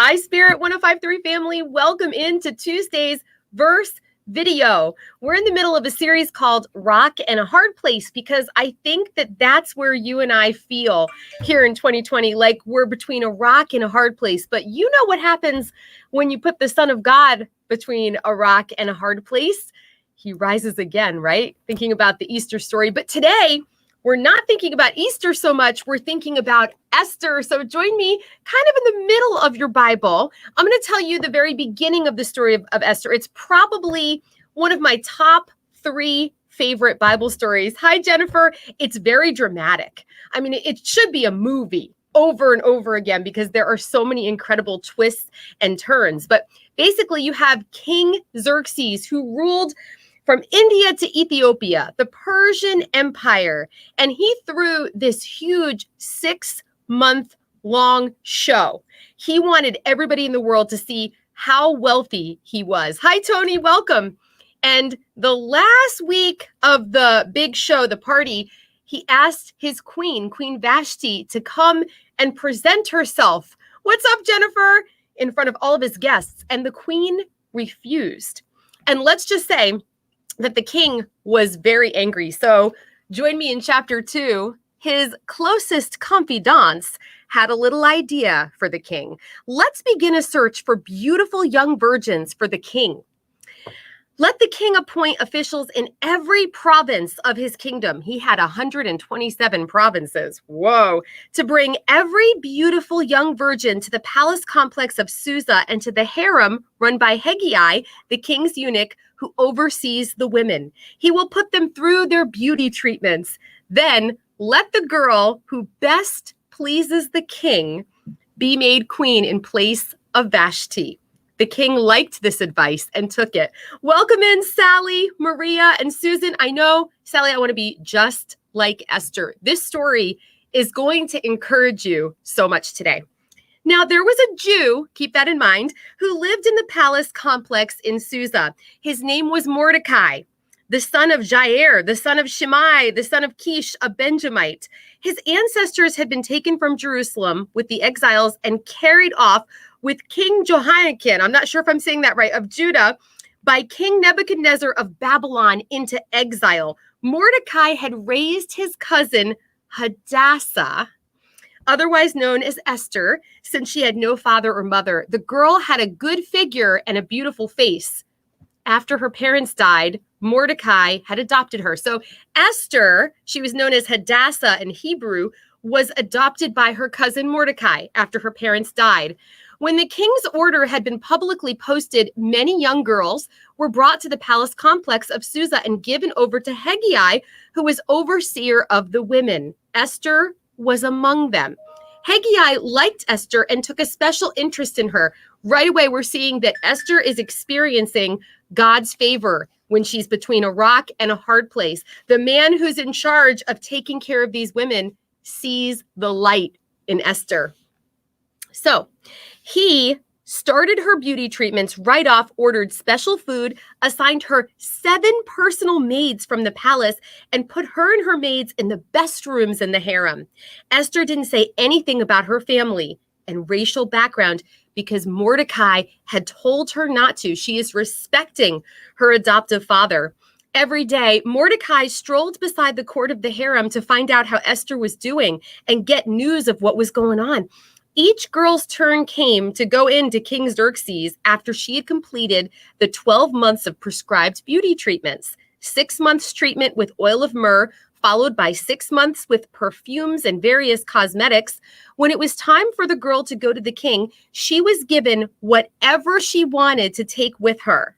Hi, Spirit 105.3 family. Welcome into Tuesday's verse video. We're in the middle of a series called Rock and a Hard Place because I think that that's where you and I feel here in 2020, like we're between a rock and a hard place. But you know what happens when you put the Son of God between a rock and a hard place? He rises again, right? Thinking about the Easter story. But today, we're not thinking about Easter so much. We're thinking about Esther. So join me kind of in the middle of your Bible. I'm going to tell you the very beginning of the story of Esther. It's probably one of my top 3 favorite Bible stories. Hi, Jennifer. It's very dramatic. I mean, it should be a movie over and over again because there are so many incredible twists and turns. But basically, you have King Xerxes who ruled from India to Ethiopia, the Persian Empire, and he threw this huge 6-month-long show. He wanted everybody in the world to see how wealthy he was. Hi, Tony, welcome. And the last week of the big show, the party, he asked his queen, Queen Vashti, to come and present herself. What's up, Jennifer? In front of all of his guests. And the queen refused. And let's just say that the king was very angry. So join me in chapter 2. His closest confidants had a little idea for the king. Let's begin a search for beautiful young virgins for the king. Let the king appoint officials in every province of his kingdom. He had 127 provinces. Whoa. To bring every beautiful young virgin to the palace complex of Susa and to the harem run by Hegai, the king's eunuch, who oversees the women. He will put them through their beauty treatments. Then let the girl who best pleases the king be made queen in place of Vashti. The king liked this advice and took it. Welcome in, Sally, Maria, and Susan. I know, Sally, I want to be just like Esther. This story is going to encourage you so much today. Now, there was a Jew, keep that in mind, who lived in the palace complex in Susa. His name was Mordecai, the son of Jair, the son of Shimei, the son of Kish, a Benjamite. His ancestors had been taken from Jerusalem with the exiles and carried off with King Jehoiakim, I'm not sure if I'm saying that right, of Judah, by King Nebuchadnezzar of Babylon into exile. Mordecai had raised his cousin Hadassah, otherwise known as Esther, since she had no father or mother. The girl had a good figure and a beautiful face. After her parents died, Mordecai had adopted her. So Esther, she was known as Hadassah in Hebrew, was adopted by her cousin Mordecai after her parents died. When the king's order had been publicly posted, many young girls were brought to the palace complex of Susa and given over to Hegai, who was overseer of the women. Esther was among them. Hegai liked Esther and took a special interest in her. Right away, we're seeing that Esther is experiencing God's favor when she's between a rock and a hard place. The man who's in charge of taking care of these women sees the light in Esther. So he started her beauty treatments right off, ordered special food, assigned her 7 personal maids from the palace, and put her and her maids in the best rooms in the harem. Esther didn't say anything about her family and racial background because Mordecai had told her not to. She is respecting her adoptive father. Every day, Mordecai strolled beside the court of the harem to find out how Esther was doing and get news of what was going on. Each girl's turn came to go into King Xerxes after she had completed the 12 months of prescribed beauty treatments. 6 months treatment with oil of myrrh, followed by 6 months with perfumes and various cosmetics. When it was time for the girl to go to the king, she was given whatever she wanted to take with her.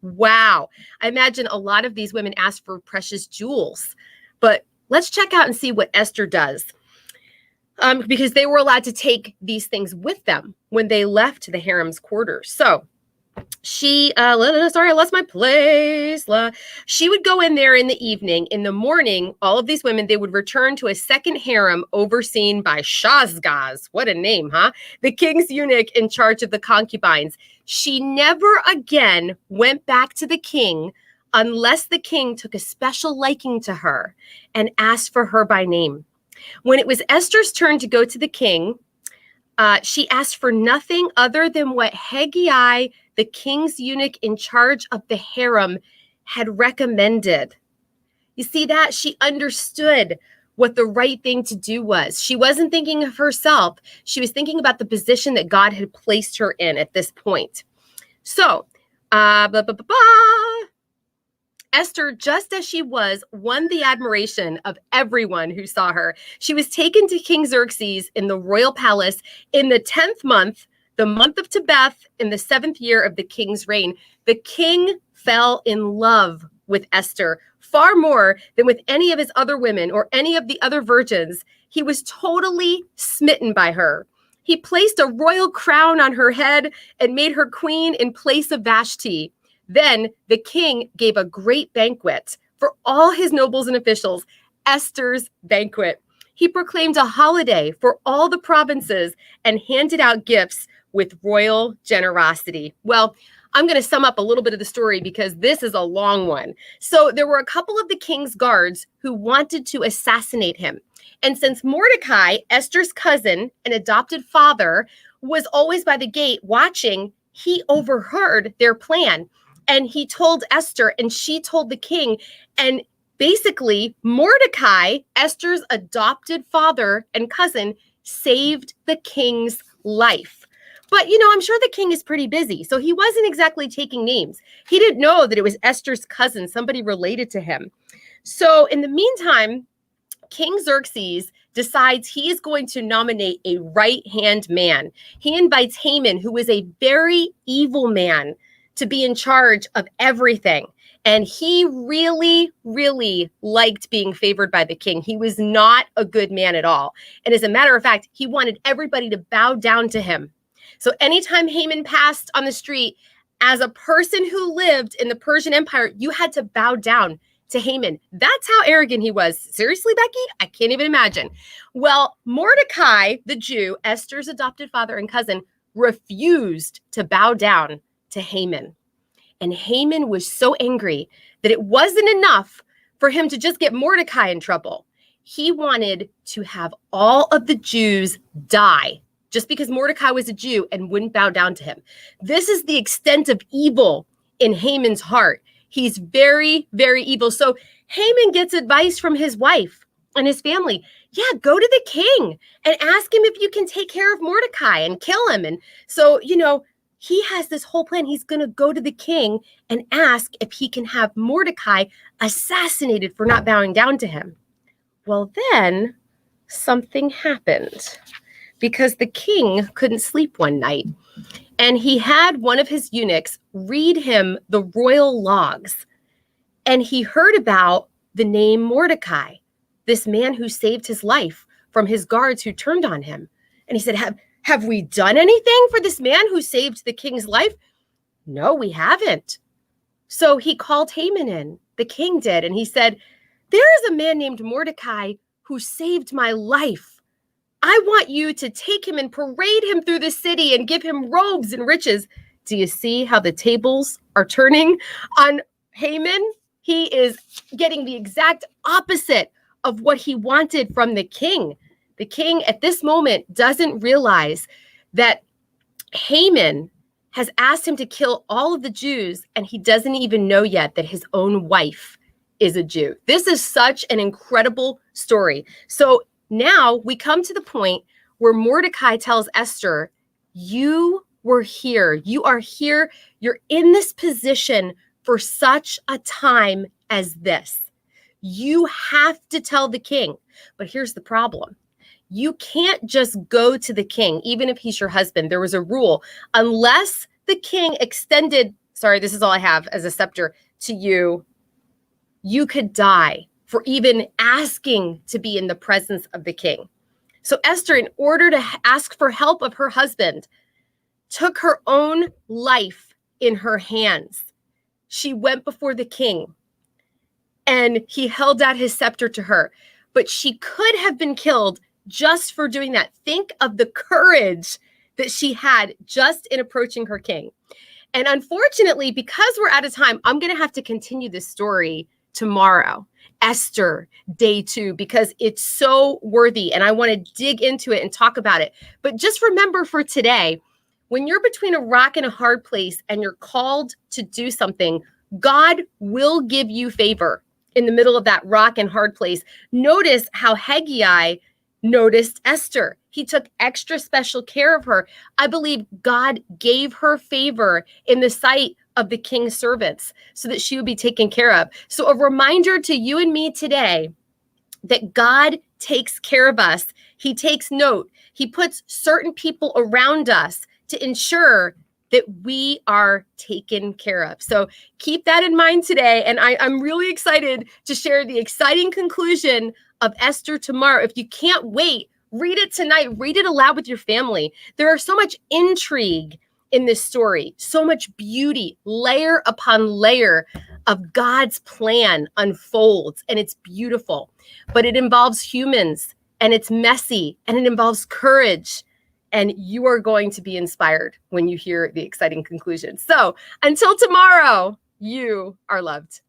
Wow. I imagine a lot of these women asked for precious jewels. But let's check out and see what Esther does. Because they were allowed to take these things with them when they left the harem's quarters. So she, sorry, I lost my place. She would go in there in the evening. In the morning, all of these women, they would return to a second harem overseen by Shazgaz. What a name, huh? The king's eunuch in charge of the concubines. She never again went back to the king unless the king took a special liking to her and asked for her by name. When it was Esther's turn to go to the king, She asked for nothing other than what Haggai, the king's eunuch in charge of the harem, had recommended. You see that? She understood what the right thing to do was. She wasn't thinking of herself. She was thinking about the position that God had placed her in at this point. So, Esther, just as she was, won the admiration of everyone who saw her. She was taken to King Xerxes in the royal palace in the 10th month, the month of Tebeth, in the 7th year of the king's reign. The king fell in love with Esther far more than with any of his other women or any of the other virgins. He was totally smitten by her. He placed a royal crown on her head and made her queen in place of Vashti. Then the king gave a great banquet for all his nobles and officials, Esther's banquet. He proclaimed a holiday for all the provinces and handed out gifts with royal generosity. Well, I'm going to sum up a little bit of the story because this is a long one. So there were a couple of the king's guards who wanted to assassinate him. And since Mordecai, Esther's cousin and adopted father, was always by the gate watching, he overheard their plan. And he told Esther, and she told the king. And basically, Mordecai, Esther's adopted father and cousin, saved the king's life. But, I'm sure the king is pretty busy, so he wasn't exactly taking names. He didn't know that it was Esther's cousin, somebody related to him. So in the meantime, King Xerxes decides he is going to nominate a right-hand man. He invites Haman, who is a very evil man, to be in charge of everything. And he really, really liked being favored by the king. He was not a good man at all. And as a matter of fact, he wanted everybody to bow down to him. So anytime Haman passed on the street, as a person who lived in the Persian Empire, you had to bow down to Haman. That's how arrogant he was. Seriously, Becky? I can't even imagine. Well, Mordecai, the Jew, Esther's adopted father and cousin, refused to bow down to Haman. And Haman was so angry that it wasn't enough for him to just get Mordecai in trouble. He wanted to have all of the Jews die just because Mordecai was a Jew and wouldn't bow down to him. This is the extent of evil in Haman's heart. He's very, very evil. So Haman gets advice from his wife and his family. Yeah, go to the king and ask him if you can take care of Mordecai and kill him. And so, he has this whole plan. He's going to go to the king and ask if he can have Mordecai assassinated for not bowing down to him. Well, then something happened because the king couldn't sleep one night. And he had one of his eunuchs read him the royal logs. And he heard about the name Mordecai, this man who saved his life from his guards who turned on him. And he said, have we done anything for this man who saved the king's life? No, we haven't. So he called Haman in, the king did, and he said, there is a man named Mordecai who saved my life. I want you to take him and parade him through the city and give him robes and riches. Do you see how the tables are turning on Haman? He is getting the exact opposite of what he wanted from the king. The king at this moment doesn't realize that Haman has asked him to kill all of the Jews, and he doesn't even know yet that his own wife is a Jew. This is such an incredible story. So now we come to the point where Mordecai tells Esther, you were here. You are here. You're in this position for such a time as this. You have to tell the king. But here's the problem. You can't just go to the king, even if he's your husband. There was a rule. Unless the king extended, sorry, this is all I have as a scepter, to you, you could die for even asking to be in the presence of the king. So Esther, in order to ask for help of her husband, took her own life in her hands. She went before the king and he held out his scepter to her, but she could have been killed just for doing that. Think of the courage that she had just in approaching her king. And unfortunately, because we're out of time, I'm going to have to continue this story tomorrow. Esther day 2 because it's so worthy and I want to dig into it and talk about it. But just remember for today, when you're between a rock and a hard place and you're called to do something, God will give you favor in the middle of that rock and hard place. Notice how Haggai noticed Esther. He took extra special care of her. I believe God gave her favor in the sight of the king's servants so that she would be taken care of. So a reminder to you and me today that God takes care of us. He takes note. He puts certain people around us to ensure that we are taken care of. So keep that in mind today. And I'm really excited to share the exciting conclusion of Esther tomorrow. If you can't wait, read it tonight. Read it aloud with your family. There are so much intrigue in this story, so much beauty, layer upon layer of God's plan unfolds, and it's beautiful. But it involves humans, and it's messy, and it involves courage. And you are going to be inspired when you hear the exciting conclusion. So until tomorrow, you are loved.